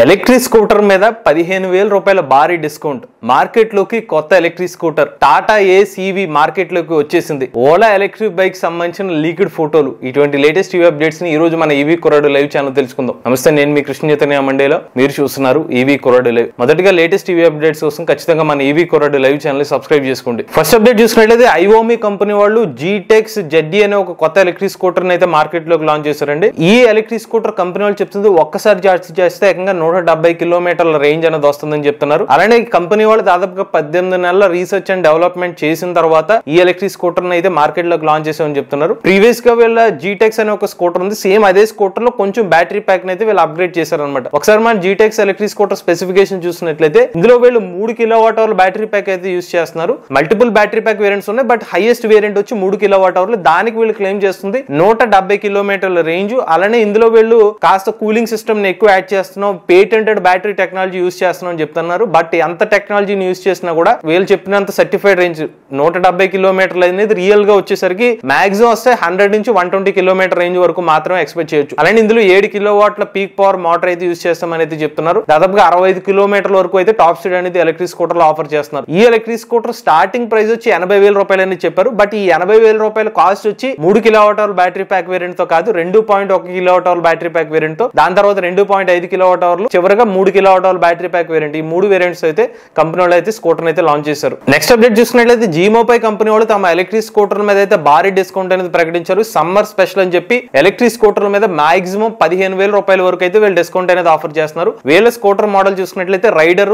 Electric scooter మీద 15,000 రూపాయల భారీ డిస్కౌంట్. మార్కెట్ లోకి కొత్త ఎలక్ట్రిక్ స్కూటర్ టాటా ఏస్ ఈవీ మార్కెట్ లోకి వచ్చేసింది. ఓలా ఎలక్ట్రిక్ బైక్ సంబంధించిన లీక్డ్ ఫోటోలు, ఇటువంటి లేటెస్ట్ ఈవీ అప్డేట్స్ ని ఈ రోజు మన ఈవీ కుర్రాడు లైవ్ ఛానల్ తెలుసుకుందాం. నమస్తే, నేను మీ కృష్ణ చైతన్య మండేలో, మీరు చూస్తున్నారు ఈవీ కుర్రాడు లైవ్. మొదటిగా లేటెస్ట్ ఈవీ అప్డేట్స్ కోసం ఖచ్చితంగా మన ఈవీ కుర్రాడు లైవ్ ఛానల్ సబ్స్క్రైబ్ చేసుకోండి. ఫస్ట్ అప్డేట్ చూసినట్లయితే ఐఓమి కంపెనీ వాళ్ళు జీటెక్స్ జెడ్డీ అనే ఒక కొత్త ఎలక్ట్రిక్ స్కూటర్ అయితే మార్కెట్ లోకి లాంచ్ చేశారండి. ఈ ఎలక్ట్రిక్ స్కూటర్ కంపెనీ వాళ్ళు చెప్తుంది ఒక్కసారి చార్జ్ చేస్తే ఏకంగా 170 కిలోమీటర్ల రేంజ్ అనేది వస్తుందని చెప్తున్నారు. అలానే ఈ కంపెనీ వాళ్ళు దాదాపుగా 18 నెలల రీసెర్చ్ అండ్ డెవలప్మెంట్ చేసిన తర్వాత ఈ ఎలక్ట్రిక్ స్కూటర్ అయితే మార్కెట్ లోకి లాంచ్ చేసామని చెప్తున్నారు. ప్రీవియస్ గా వీళ్ళ జీటెక్స్ అనే ఒక స్కూటర్ ఉంది, సేమ్ అదే స్కూటర్ లో కొంచెం బ్యాటరీ ప్యాక్ అయితే వీళ్ళు అప్గ్రేడ్ చేశారనమాట. ఒకసారి మన జీటెక్స్ ఎలక్ట్రిక్ స్కూటర్ స్పెసిఫికేషన్ చూసినట్లయితే ఇందులో వీళ్ళు 3 కిలోవాట్ అవర్ బ్యాటరీ ప్యాక్ అయితే యూస్ చేస్తున్నారు. మల్టిపుల్ బ్యాటరీ ప్యాక్ వేరియంట్స్ ఉన్నాయి, బట్ హైయెస్ట్ వేరియంట్ వచ్చి 3 కిలోవాట్ అవర్లు. దానికి వీళ్ళు క్లెయిమ్ చేస్తుంది 170 కిలోమీటర్ల రేంజ్. అలానే ఇందులో వీళ్ళు కాస్త కూలింగ్ సిస్టమ్ ని ఎక్కువ యాడ్ చేస్తున్నాం, పేటెంటెడ్ బ్యాటరీ టెక్నాలజీ యూస్ చేస్తున్నాం అని చెప్తున్నారు. బట్ ఎంత టెక్నాలజీని యూస్ చేసినా కూడా వీళ్ళు చెప్పినంత సర్టిఫైడ్ రేంజ్ 170 కిలోమీటర్లు అనేది రియల్ గా వచ్చేసరికి మాక్సిమం వస్తే 100 నుంచి 120 కిలోమీటర్ రేంజ్ వరకు మాత్రమే ఎక్స్పెక్ట్ చేయొచ్చు. అలానే ఇందులో 7 కిలోవాట్ల పీక్ పవర్ మోటార్ అయితే యూస్ చేస్తామని అయితే చెప్తున్నారు. దాదాపుగా 65 కిలోమీటర్ల వరకు అయితే టాప్ స్పీడ్ అనేది ఎలక్ట్రిక్ స్కూటర్ లో ఆఫర్ చేస్తున్నారు. ఈ ఎలక్ట్రిక్ స్కూటర్ స్టార్టింగ్ ప్రైస్ వచ్చి 80,000 రూపాయలు అని చెప్పారు. బట్ ఈ 80,000 రూపాయల కాస్ట్ వచ్చి 3 kilowatt hour battery pack variant తో కాదు, 2.1 kilowatt hour battery pack variant తో, దాని తర్వాత 2.5 కిలోవాట్ అవర్లు, చివరిగా 3 kilowatt hour battery pack variant. ఈ 3 వేరియంట్స్ అయితే కంపెనీ వాళ్ళు అయితే స్కూటర్ అయితే లాంచ్ చేశారు. నెక్స్ట్ అప్డేట్ చూసుకున్నట్లయితే జీమోపై కంపెనీ వాళ్ళు తమ ఎలక్ట్రిక్ స్కూటర్ మీద అయితే భారీ డిస్కౌంట్ అనేది ప్రకటించారు. సమ్మర్ స్పెషల్ అని చెప్పి ఎలక్ట్రిక్ స్కూటర్ మీద మాక్సిమం 15,000 రూపాయల వరకు అయితే వీళ్ళు డిస్కౌంట్ అనేది ఆఫర్ చేస్తున్నారు. వీళ్ళ స్కూటర్ మోడల్ చూసుకున్నట్లయితే రైడర్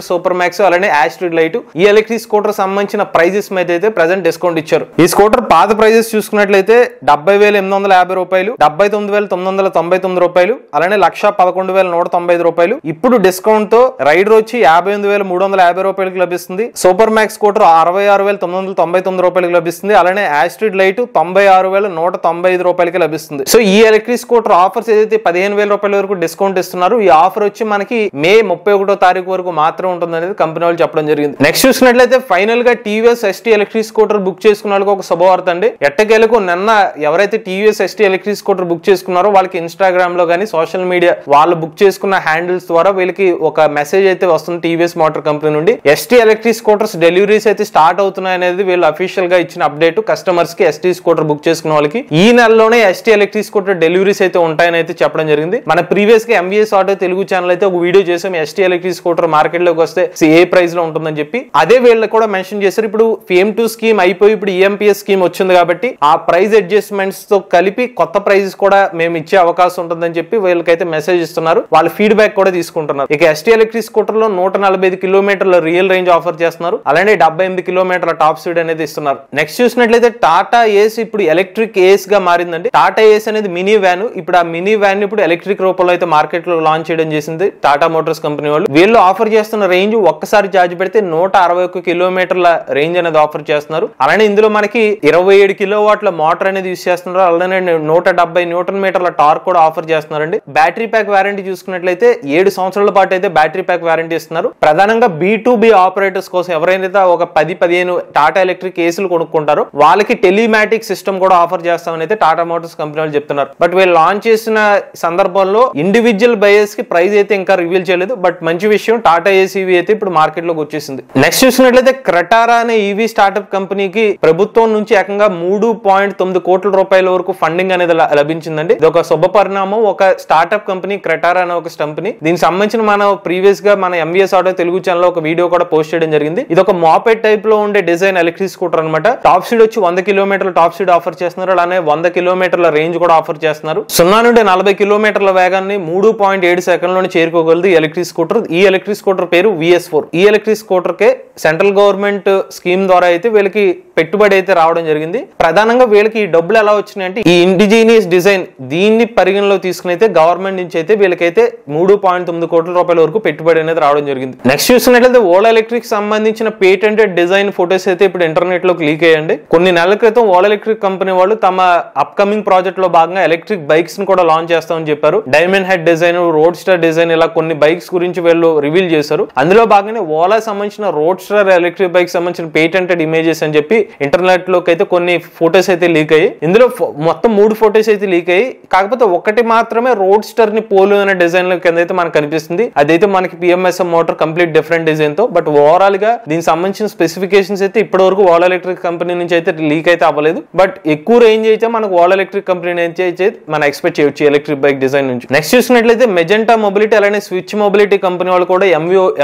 సూపర్ మ్యాక్స్ అలానే యాస్ట్రిడ్ లైట్. ఈ ఎలక్ట్రిక్ స్కూటర్ సంబంధించిన ప్రైజెస్ మీద అయితే ప్రెసెంట్ డిస్కౌంట్ ఇచ్చారు. ఈ స్కూటర్ పాత ప్రైజెస్ చూసుకున్నట్లయితే 70,850 రూపాయలు, 79,999 రూపాయలు, అలానే 1,11,195 రూపాయలు. ఇప్పుడు డిస్కౌంట్ తో రైడర్ వచ్చి 58,350 రూపాయలకి లభిస్తుంది. సూపర్ మ్యాక్స్ స్కూటర్ 66,999 రూపాయలకి లభిస్తుంది. అలానే యాస్ట్రిడ్ లైట్ 96,195 రూపాయలకి లభిస్తుంది. సో ఈ ఎలక్ట్రిక్ స్కూటర్ ఆఫర్స్ ఏదైతే 15,000 రూపాయల వరకు డిస్కౌంట్ ఇస్తున్నారు, ఈ ఆఫర్ వచ్చి మనకి మే 31వ తారీఖు వరకు మాత్రం ఉంటుంది అనేది కంపెనీ వాళ్ళు చెప్పడం జరిగింది. నెక్స్ట్ చూసినట్లయితే ఫైనల్ గా TVS ST electric scooter book చేసుకున్న వాళ్ళకి ఒక శుభవార్త అండి. ఎట్టకేలకు నిన్న ఎవరైతే TVS ST electric scooter book చేసుకున్నారో వాళ్ళకి ఇన్స్టాగ్రామ్ లో గానీ సోషల్ మీడియా వాళ్ళు బుక్ చేసుకున్న హ్యాండిల్స్ ద్వారా వీళ్ళకి ఒక మెసేజ్ అయితే వస్తుంది టీవీఎస్ మోటార్ కంపెనీ నుండి. ఎస్టీ ఎలక్ట్రిక్ స్కూటర్స్ డెలివరీస్ అయితే స్టార్ట్ అవుతున్నాయి అనేది వీళ్ళు అఫీషియల్ గా ఇచ్చిన అప్డేట్. కస్టమర్స్ కి ఎస్టీ స్కూటర్ బుక్ చేసుకున్న వాళ్ళకి ఈ నెలలోనే ఎస్టీ ఎలక్ట్రిక్ స్కూటర్ డెలివరీస్ అయితే ఉంటాయని అయితే చెప్పడం జరిగింది. మన ప్రీవియస్ గా ఎంవీఎస్ ఆటో తెలుగు ఛానల్ అయితే ఒక వీడియో చేసాం, ఎస్టీ ఎలక్ట్రిక్ స్కూటర్ మార్కెట్ లోకి వస్తే ఏ ప్రైస్ లో ఉంటుందని చెప్పి. అదే వీళ్ళు కూడా మెన్షన్ చేశారు. ఇప్పుడు ఫేమ్ 2 స్కీమ్ అయిపోయి ఇప్పుడు ఈఎంపీఎస్ స్కీమ్ వచ్చింది కాబట్టి ఆ ప్రైస్ అడ్జస్ట్మెంట్స్ తో కలిపి కొత్త ప్రైజెస్ కూడా మేము ఇచ్చే అవకాశం ఉంటుందని చెప్పి వీళ్ళకైతే మెసేజ్ ఇస్తున్నారు. వాళ్ళ ఫీడ్బ్యాక్ కూడా తీసుకుంటున్నారు. ఇక ఎస్టీ ఎలక్ట్రిక్ స్కూటర్ లో 145 కిలోమీటర్ల రియల్ రేంజ్ ఆఫర్ చేస్తున్నారు. అలానే 78 కిలోమీటర్ల టాప్ స్పీడ్ అనేది ఇస్తున్నారు. నెక్స్ట్ చూసినట్లయితే టాటా ఏస్ ఇప్పుడు ఎలక్ట్రిక్ ఏస్ గా మారిందండి. టాటా ఏస్ అనేది మినీ వ్యాన్. ఇప్పుడు ఆ మినీ వ్యాన్ ఇప్పుడు ఎలక్ట్రిక్ రూపంలో అయితే మార్కెట్ లో లాంచ్ చేయడం చేసింది టాటా మోటార్స్ కంపెనీ వాళ్ళు. వీళ్ళు ఆఫర్ చేస్తున్న రేంజ్ ఒక్కసారి ఛార్జ్ పెడితే 161 కిలోమీటర్ల రేంజ్ అనేది ఆఫర్ చేస్తున్నారు. అలానే ఇందులో మనకి 27 కిలోవాట్ల మోటార్ అనేది యూస్ చేస్తున్నారు. అలానే 170 న్యూటన్ మీటర్ల టార్క్ కూడా ఆఫర్ చేస్తున్నారండి. బ్యాటరీ ప్యాక్ వారంటీ చూసుకున్నట్లయితే 7 సంవత్సరాల పాటు అయితే బ్యాటరీ ప్యాక్ వారంటీ ఇస్తున్నారు. ప్రధానంగా B2B ఆపరేటర్స్ కోసం ఎవరైతే ఒక 10-15 టాటా ఎలక్ట్రిక్ ఏసీలు కొనుక్కుంటారో వాళ్ళకి టెలిమాటిక్ సిస్టమ్ కూడా ఆఫర్ చేస్తామని అయితే టాటా మోటార్స్ కంపెనీ వాళ్ళు చెప్తున్నారు. బట్ వీళ్ళు లాంచ్ చేసిన సందర్భంలో ఇండివిజువల్ బయర్స్ కి ప్రైస్ అయితే ఇంకా రివీల్ చేయలేదు. బట్ మంచి విషయం, టాటా ఏసీవీ అయితే ఇప్పుడు మార్కెట్ లోకి వచ్చేసింది. నెక్స్ట్ చూసినట్లయితే క్రెటారా అనే ఈవీ స్టార్ట్అప్ కంపెనీకి ప్రభుత్వం నుంచి ఏకంగా 3.9 కోట్ల రూపాయల వరకు ఫండింగ్ అనేది లభించిందండి. ఇది ఒక శుభ పరిణామం. ఒక స్టార్ట్అప్ కంపెనీ క్రెటారా అనే ఒక కంపెనీ, దీనికి సంబంధించిన మన ప్రీవియస్ గా మన ఎంవీఎస్ ఆటో తెలుగు ఛానల్ ఒక వీడియో కూడా పోస్ట్ చేయడం జరిగింది. ఇది ఒక మోపెడ్ టైప్ లో ఉండే డిజైన్ ఎలక్ట్రిక్ స్కూటర్ అనమాట. టాప్ స్పీడ్ వచ్చి 100 కిలోమీటర్ల టాప్ స్పీడ్ ఆఫర్ చేస్తున్నారు. అలానే 100 కిలోమీటర్ల రేంజ్ కూడా ఆఫర్ చేస్తున్నారు. 0 నుండి 40 కిలోమీటర్ల వేగాన్ని 3.7 సెకండ్లోనే చేరుకోగలదు ఎలక్ట్రిక్ స్కూటర్. ఈ ఎలక్ట్రిక్ స్కూటర్ పేరు VS4. ఈ ఎలక్ట్రిక్ స్కూటర్ కే సెంట్రల్ గవర్నమెంట్ స్కీమ్ ద్వారా అయితే వీళ్ళకి పెట్టుబడి అయితే రావడం జరిగింది. ప్రధానంగా వీళ్ళకి ఈ డబ్బులు ఎలా వచ్చినాయంటే ఈ ఇండిజీనియస్ డిజైన్ దీన్ని పరిగణలో తీసుకుని అయితే గవర్నమెంట్ నుంచి అయితే వీళ్ళకైతే 3.9 కోట్ల రూపాయల వరకు పెట్టుబడి అనేది రావడం జరిగింది. నెక్స్ట్ చూసినట్లయితే చూసుకున్నట్లయితే ఓలా ఎలక్ట్రిక్ సంబంధించిన పేటెంటెడ్ డిజైన్ ఫోటోస్ అయితే ఇప్పుడు ఇంటర్నెట్ లోకి లీక్ అయ్యండి. కొన్ని నెలల క్రితం ఓలా ఎలక్ట్రిక్ కంపెనీ వాళ్ళు తమ అప్కమింగ్ ప్రాజెక్ట్ లో భాగంగా ఎలక్ట్రిక్ బైక్స్ ని కూడా లాంచ్ చేస్తామని చెప్పారు. Diamond head design, road star design, ఇలా కొన్ని బైక్స్ గురించి వీళ్ళు రివీల్ చేశారు. అందులో భాగంగానే ఓలా సంబంధించిన రోడ్ స్టార్ ఎలక్ట్రిక్ బైక్ సంబంధించిన పేటెంటెడ్ ఇమేజెస్ అని చెప్పి ఇంటర్నెట్ లోకి అయితే కొన్ని ఫోటోస్ అయితే లీక్ అయ్యి, ఇందులో మొత్తం 3 ఫోటోస్ అయితే లీక్ అయ్యి, కాకపోతే ఒకటి మాత్రమే రోడ్ స్టార్ ని పోలు అనే డిజైన్ లో కింద అయితే మనకు కనిపిస్తుంది. అదైతే మనకి PMSM motor complete different design తో. బట్ ఓవరాల్ గా దీనికి సంబంధించిన స్పెసిఫికేషన్స్ అయితే ఇప్పటి వరకు ఓలా ఎలక్ట్రిక్ కంపెనీ నుంచి అయితే లీక్ అయితే అవ్వలేదు. బట్ ఎక్కువ రేంజ్ అయితే మనకు ఓలా ఎలక్ట్రిక్ కంపెనీ నుంచి అయితే మనం ఎక్స్పెక్ట్ చేయొచ్చు ఎలక్ట్రిక్ బైక్ డిజైన్ నుంచి. నెక్స్ట్ చూసినట్లయితే మెజెంటా మొబిలిటీ అలానే స్విచ్ మొబిలిటీ కంపెనీ వాళ్ళు కూడా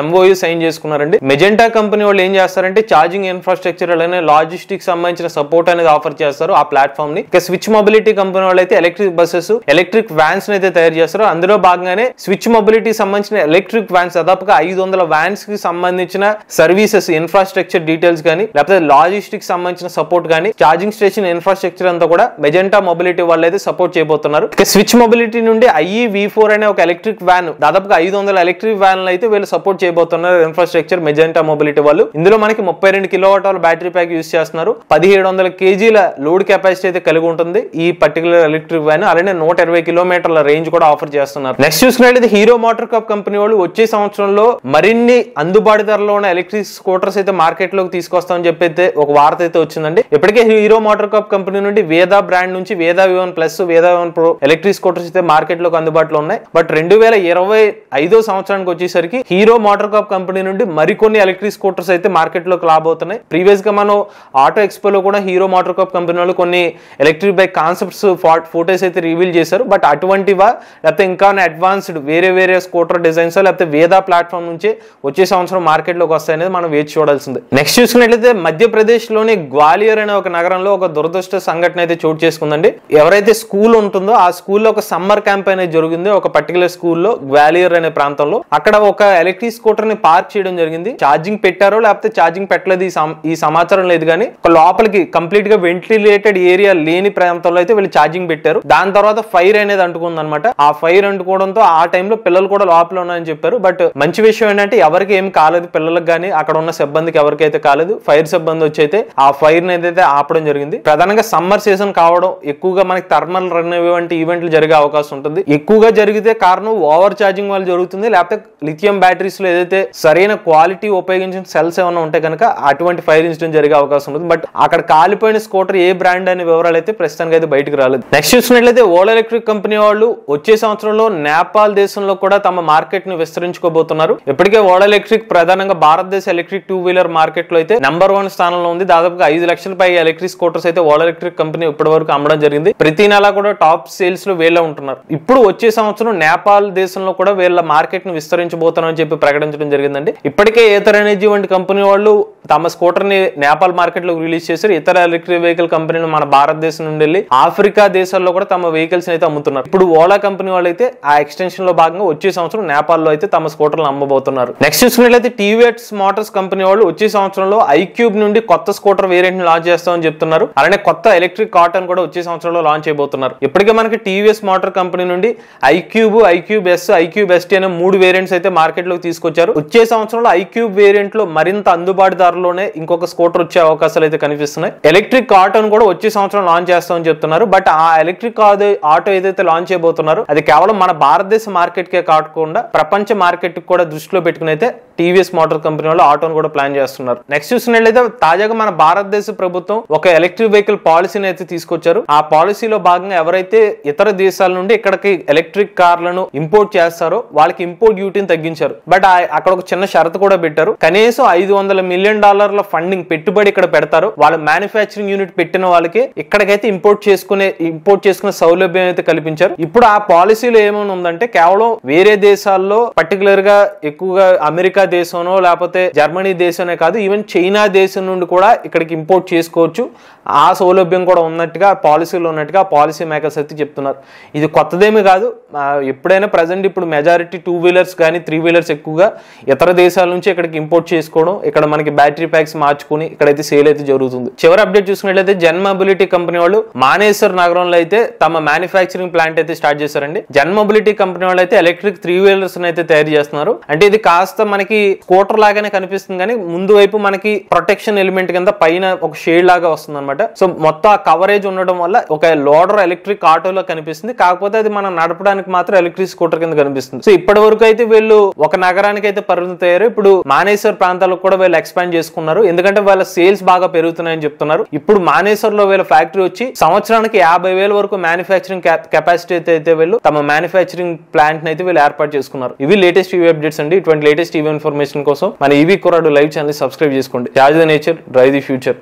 ఎంఓయూ సైన్ చేసుకున్నారండి. మెజెంటా కంపెనీ వాళ్ళు ఏం చేస్తారంటే ఛార్జింగ్ ఇన్ఫ్రాస్ట్రక్చర్ అలానే లాజిస్టిక్స్ సంబంధించిన సపోర్ట్ అనేది ఆఫర్ చేస్తారు ఆ ప్లాట్ఫామ్ ని. ఇక స్విచ్ మొబిలిటీ కంపెనీ వాళ్ళు అయితే ఎలక్ట్రిక్ బస్సెస్, ఎలక్ట్రిక్ వ్యాన్స్ అయితే తయారు చేస్తారు. అందులో భాగంగానే స్విచ్ మొబిలిటీ సంబంధించిన ఎలక్ట్రిక్ వ్యాన్స్ దాదాపుగా 500 వ్యాన్స్ కి సంబంధించిన సర్వీసెస్ ఇన్ఫ్రాస్ట్రక్చర్ డీటెయిల్స్ కానీ, లేకపోతే లాజిస్టిక్స్ సంబంధించిన సపోర్ట్ కానీ, ఛార్జింగ్ స్టేషన్ ఇన్ఫ్రాస్ట్రక్చర్ అంతా కూడా మెజెంటా మొబిలిటీ వాళ్ళు అయితే సపోర్ట్ చేయబోతున్నారు. ఇక స్విచ్ మొబిలిటీ నుండి IE-V4 అనే ఒక ఎలక్ట్రిక్ వ్యాన్, దాదాపుగా 500 ఎలక్ట్రిక్ వ్యాన్లు అయితే వీళ్ళు సపోర్ట్ చేయబోతున్నారు ఇన్ఫ్రాస్ట్రక్చర్ మెజెంటా మొబిలిటీ వాళ్ళు. ఇందులో మనకి 32 కిలోవాట్ బ్యాటరీ ప్యాక్ యూజ్ చేస్తున్నారు. 1700 kgల లోడ్ కెపాసిటీ అయితే కలిగి ఉంటుంది ఈ పర్టికులర్ ఎలక్ట్రిక్ వ్యాన్. అలానే 120 కిలోమీటర్ల రేంజ్ కూడా ఆఫర్ చేస్తున్నారు. నెక్స్ట్ చూసుకున్నట్లయితే హీరో మోటార్ కప్ కంపెనీ వాళ్ళు వచ్చే సంవత్సరంలో మరిన్ని అందుబాటు ధరలో ఉన్న ఎలక్ట్రిక్ స్కూటర్స్ అయితే మార్కెట్ లోకి తీసుకొస్తామని చెప్పి అయితే ఒక వార్త అయితే వచ్చిందండి. ఇప్పటికే హీరో మోటార్ కప్ కంపెనీ నుండి వేదా బ్రాండ్ నుంచి వేదా V1 ప్లస్, వేదా V1 ప్రో ఎలక్ట్రిక్ స్కూటర్స్ అయితే మార్కెట్ లోకి అందుబాటులో ఉన్నాయి. బట్ 2025 సంవత్సరానికి వచ్చేసరికి హీరో మోటార్ కప్ కంపెనీ నుండి మరికొన్ని ఎలక్ట్రిక్ స్కూటర్స్ అయితే మార్కెట్ లోకి రాబోతున్నాయి. ప్రీవియస్ గా మనం ఆటో ఎక్స్పోలో కూడా హీరో మోటార్ కప్ కంపెనీ వాళ్ళు కొన్ని ఎలక్ట్రిక్ బైక్ కాన్సెప్ట్స్ ఫోటోస్ అయితే రివీల్ చేశారు. బట్ అటువంటివా లేకపోతే ఇంకా అడ్వాన్స్డ్ వేరే స్కూటర్ డిజైన్స్ లేకపోతే వేదా ప్లాట్ఫామ్ నుంచి వచ్చే సంవత్సరం మార్కెట్ లోకి వస్తాయనేది మనం వేచి చూడాల్సింది. నెక్స్ట్ చూసుకున్నట్లయితే మధ్యప్రదేశ్ లోని గ్వాలియర్ అనే ఒక నగరంలో ఒక దురదృష్ట సంఘటన అయితే చోటు చేసుకుందండి. ఎవరైతే స్కూల్ ఉంటుందో ఆ స్కూల్లో ఒక సమ్మర్ క్యాంప్ అనేది జరిగింది ఒక పర్టికులర్ స్కూల్లో గ్వాలియర్ అనే ప్రాంతంలో. అక్కడ ఒక ఎలక్ట్రిక్ స్కూటర్ ని పార్క్ చేయడం జరిగింది. ఛార్జింగ్ పెట్టారో లేకపోతే ఛార్జింగ్ పెట్టలేదు ఈ సమాచారం లేదు, కానీ ఒక లోపలికి కంప్లీట్ గా వెంటిలేటెడ్ ఏరియా లేని ప్రాంతంలో అయితే వీళ్ళు ఛార్జింగ్ పెట్టారు. దాని తర్వాత ఫైర్ అనేది అంటుకుంది అనమాట. ఆ ఫైర్ అంటుకోవడంతో ఆ టైంలో పిల్లలు కూడా లోపల ఉన్నాయని చెప్పారు. బట్ మంచి విషయం ఏంటంటే ఎవరికి ఏం కాలేదు, పిల్లలకు కానీ అక్కడ ఉన్న సిబ్బందికి ఎవరికైతే కాలేదు. ఫైర్ సిబ్బంది వచ్చి అయితే ఆ ఫైర్ అయితే ఆపడం జరిగింది. ప్రధానంగా సమ్మర్ సీజన్ కావడం, ఎక్కువగా మనకి థర్మల్ రన్ వంటి ఈవెంట్లు జరిగే అవకాశం ఉంటుంది. ఎక్కువగా జరిగితే కారణం ఓవర్ ఛార్జింగ్ వల్ల జరుగుతుంది, లేకపోతే లిథియం బ్యాటరీస్ లో ఏదైతే సరైన క్వాలిటీ ఉపయోగించిన సెల్స్ ఏమైనా ఉంటే కనుక అటువంటి ఫైర్ ఇన్సిడెంట్ జరిగే అవకాశం ఉంటుంది. బట్ అక్కడ కాలిపోయిన స్కూటర్ ఏ బ్రాండ్ అనే వివరాలు అయితే ప్రస్తుతానికి అయితే బయటకు రాలేదు. నెక్స్ట్ చూసినట్లయితే ఓలా ఎలక్ట్రిక్ కంపెనీ వాళ్ళు వచ్చే సంవత్సరంలో నేపాల్ దేశంలో కూడా తమ మార్కెట్ ని విస్తరించుకోబోతున్నారు. ఇప్పటికే ఓలా ఎలక్ట్రిక్ ప్రధానంగా భారతదేశ ఎలక్ట్రిక్ 2-వీలర్ మార్కెట్ లో అయితే నంబర్ 1 స్థానంలో ఉంది. దాదాపుగా 5 లక్షల పై ఎలక్ట్రిక్ స్కూటర్స్ అయితే ఓలా ఎలక్ట్రిక్ కంపెనీ ఇప్పటి వరకు అమ్మడం జరిగింది. ప్రతి నెల కూడా టాప్ సేల్స్ లో వీళ్ళే ఉంటున్నారు. ఇప్పుడు వచ్చే సంవత్సరం నేపాల్ దేశంలో కూడా వీళ్ళ మార్కెట్ ని విస్తరించబోతున్నారని చెప్పి ప్రకటించడం జరిగిందండి. ఇప్పటికే ఏథర్ ఎనర్జీ వంటి కంపెనీ వాళ్ళు తమ స్కూటర్ ని నేపాల్ మార్కెట్ లో రిలీజ్ చేశారు. ఇతర ఎలక్ట్రిక్ వెహికల్ కంపెనీలు మన భారతదేశం నుండి వెళ్ళి ఆఫ్రికా దేశాల్లో కూడా తమ వెహికల్స్ అయితే అమ్ముతున్నారు. ఇప్పుడు ఓలా కంపెనీ వాళ్ళు అయితే ఆ ఎక్స్టెన్షన్ లో భాగంగా వచ్చే సంవత్సరం నేపాల్ లో అయితే తమ స్కూటర్లు అమ్మబోతున్నారు. నెక్స్ట్ చూసుకున్నట్లయితే టీవీఎస్ మోటార్స్ కంపెనీ వాళ్ళు వచ్చే సంవత్సరంలో ఐక్యూబ్ నుండి కొత్త స్కూటర్ వేరియంట్ ని లాంచ్ చేస్తామని చెప్తున్నారు. అలానే కొత్త ఎలక్ట్రిక్ కాటన్ కూడా వచ్చే సంవత్సరంలో లాంచ్ చేయబోతున్నారు. ఇప్పటికే మనకి టీవీఎస్ మోటార్ కంపెనీ నుండి ఐక్యూబ్, ఐక్యూబ్ ఎస్, ఐక్యూబ్ ఎస్టీ అనే 3 వేరియంట్స్ అయితే మార్కెట్ లోకి తీసుకొచ్చారు. వచ్చే సంవత్సరంలో ఐక్యూబ్ వేరియంట్ లో మరింత అందుబాటు ధరలోనే ఇంకొక స్కూటర్ వచ్చే అవకాశాలు అయితే కనిపిస్తున్నాయి. ఎలక్ట్రిక్ కాటన్ కూడా వచ్చే సంవత్సరం లాంచ్ చేస్తామని చెప్తున్నారు. బట్ ఆ ఎలక్ట్రిక్ ఆటో ఏదైతే లాంచ్ చేయబోతున్నారో అది కేవలం మన భారతదేశ మార్కెట్ కే కాకుండా ప్రపంచ మార్కెట్ కూడా దృష్టిలో పెట్టుకుని అయితే టీవీఎస్ మోటార్ కంపెనీ వాళ్ళు ఆటోను కూడా ప్లాన్ చేస్తున్నారు. నెక్స్ట్ చూసినట్లయితే తాజాగా మన భారతదేశ ప్రభుత్వం ఒక ఎలక్ట్రిక్ వెహికల్ పాలసీని అయితే తీసుకొచ్చారు. ఆ పాలసీలో భాగంగా ఎవరైతే ఇతర దేశాల నుండి ఇక్కడికి ఎలక్ట్రిక్ కార్లను ఇంపోర్ట్ చేస్తారో వాళ్ళకి ఇంపోర్ట్ డ్యూటీని తగ్గించారు. బట్ అక్కడ ఒక చిన్న షరతు కూడా పెట్టారు. కనీసం $500 మిలియన్ ఫండింగ్ పెట్టుబడి ఇక్కడ పెడతారు. వాళ్ళ మ్యానుఫ్యాక్చరింగ్ యూనిట్ పెట్టిన వాళ్ళకి ఇక్కడికైతే ఇంపోర్ట్ చేసుకునే సౌలభ్యం అయితే కల్పించారు. ఇప్పుడు ఆ పాలసీలో ఏమైనా ఉందంటే కేవలం వేరే దేశాల్లో పర్టికులర్ గా ఎక్కువగా అమెరికా దేశంలో లేకపోతే జర్మనీ దేశమే కాదు, ఈవెన్ చైనా దేశం నుండి కూడా ఇక్కడికి ఇంపోర్ట్ చేసుకోవచ్చు. ఆ సౌలభ్యం కూడా ఉన్నట్టుగా పాలసీలో ఉన్నట్టుగా పాలసీ మేకర్స్ అయితే చెప్తున్నారు. ఇది కొత్తదేమీ కాదు. ఎప్పుడైనా ప్రజెంట్ ఇప్పుడు మెజారిటీ 2-వీలర్స్ కానీ 3-వీలర్స్ ఎక్కువగా ఇతర దేశాల నుంచి ఇక్కడికి ఇంపోర్ట్ చేసుకోవడం, ఇక్కడ మనకి బ్యాటరీ ప్యాక్స్ మార్చుకుని ఇక్కడైతే సేల్ అయితే జరుగుతుంది. చివరి అప్డేట్ చూసుకున్నట్లయితే జన్ మొబిలిటీ కంపెనీ వాళ్ళు మానేసర్ నగరంలో అయితే తమ మ్యానుఫ్యాక్చరింగ్ ప్లాంట్ అయితే స్టార్ట్ చేశారండి. జన్ మొబిలిటీ కంపెనీ వాళ్ళు అయితే ఎలక్ట్రిక్ 3-వీలర్స్ అయితే తయారు చేస్తున్నారు. అంటే ఇది కాస్త మనకి మనకి స్కూటర్ లాగానే కనిపిస్తుంది కానీ ముందు వైపు మనకి ప్రొటెక్షన్ ఎలిమెంట్ కింద పైన ఒక షేడ్ లాగా వస్తుంది అనమాట. సో మొత్తం ఆ కవరేజ్ ఉండడం వల్ల ఒక లోడర్ ఎలక్ట్రిక్ ఆటోలో కనిపిస్తుంది, కాకపోతే అది మనం నడపడానికి మాత్రం ఎలక్ట్రిక్ స్కూటర్ కింద కనిపిస్తుంది. సో ఇప్పటి వరకు అయితే వీళ్ళు ఒక నగరానికి అయితే పరిమితం అయ్యారు. ఇప్పుడు మానేశ్వర్ ప్రాంతాలకు కూడా వీళ్ళు ఎక్స్పాండ్ చేసుకున్నారు, ఎందుకంటే వాళ్ళ సేల్స్ బాగా పెరుగుతున్నాయని చెప్తున్నారు. ఇప్పుడు మానేశ్వర్ లో వీళ్ళ ఫ్యాక్టరీ వచ్చి సంవత్సరానికి 50,000 వరకు మ్యానుఫ్యాక్చరింగ్ కెపాసిటీ అయితే వీళ్ళు తమ మ్యానుఫ్యాక్చరింగ్ ప్లాంట్ అయితే వీళ్ళు ఏర్పాటు చేసుకున్నారు. ఇవి లేటెస్ట్ ఈవీ అప్డేట్స్ అండి. ఇటువంటి లేటెస్ట్ ఈవీ ఇన్ఫర్మేషన్ కోసం మన ఈవీ కుర్రాడు లైవ్ ఛానల్ సబ్స్క్రైబ్ చేసుకోండి. Charge the nature, drive the future.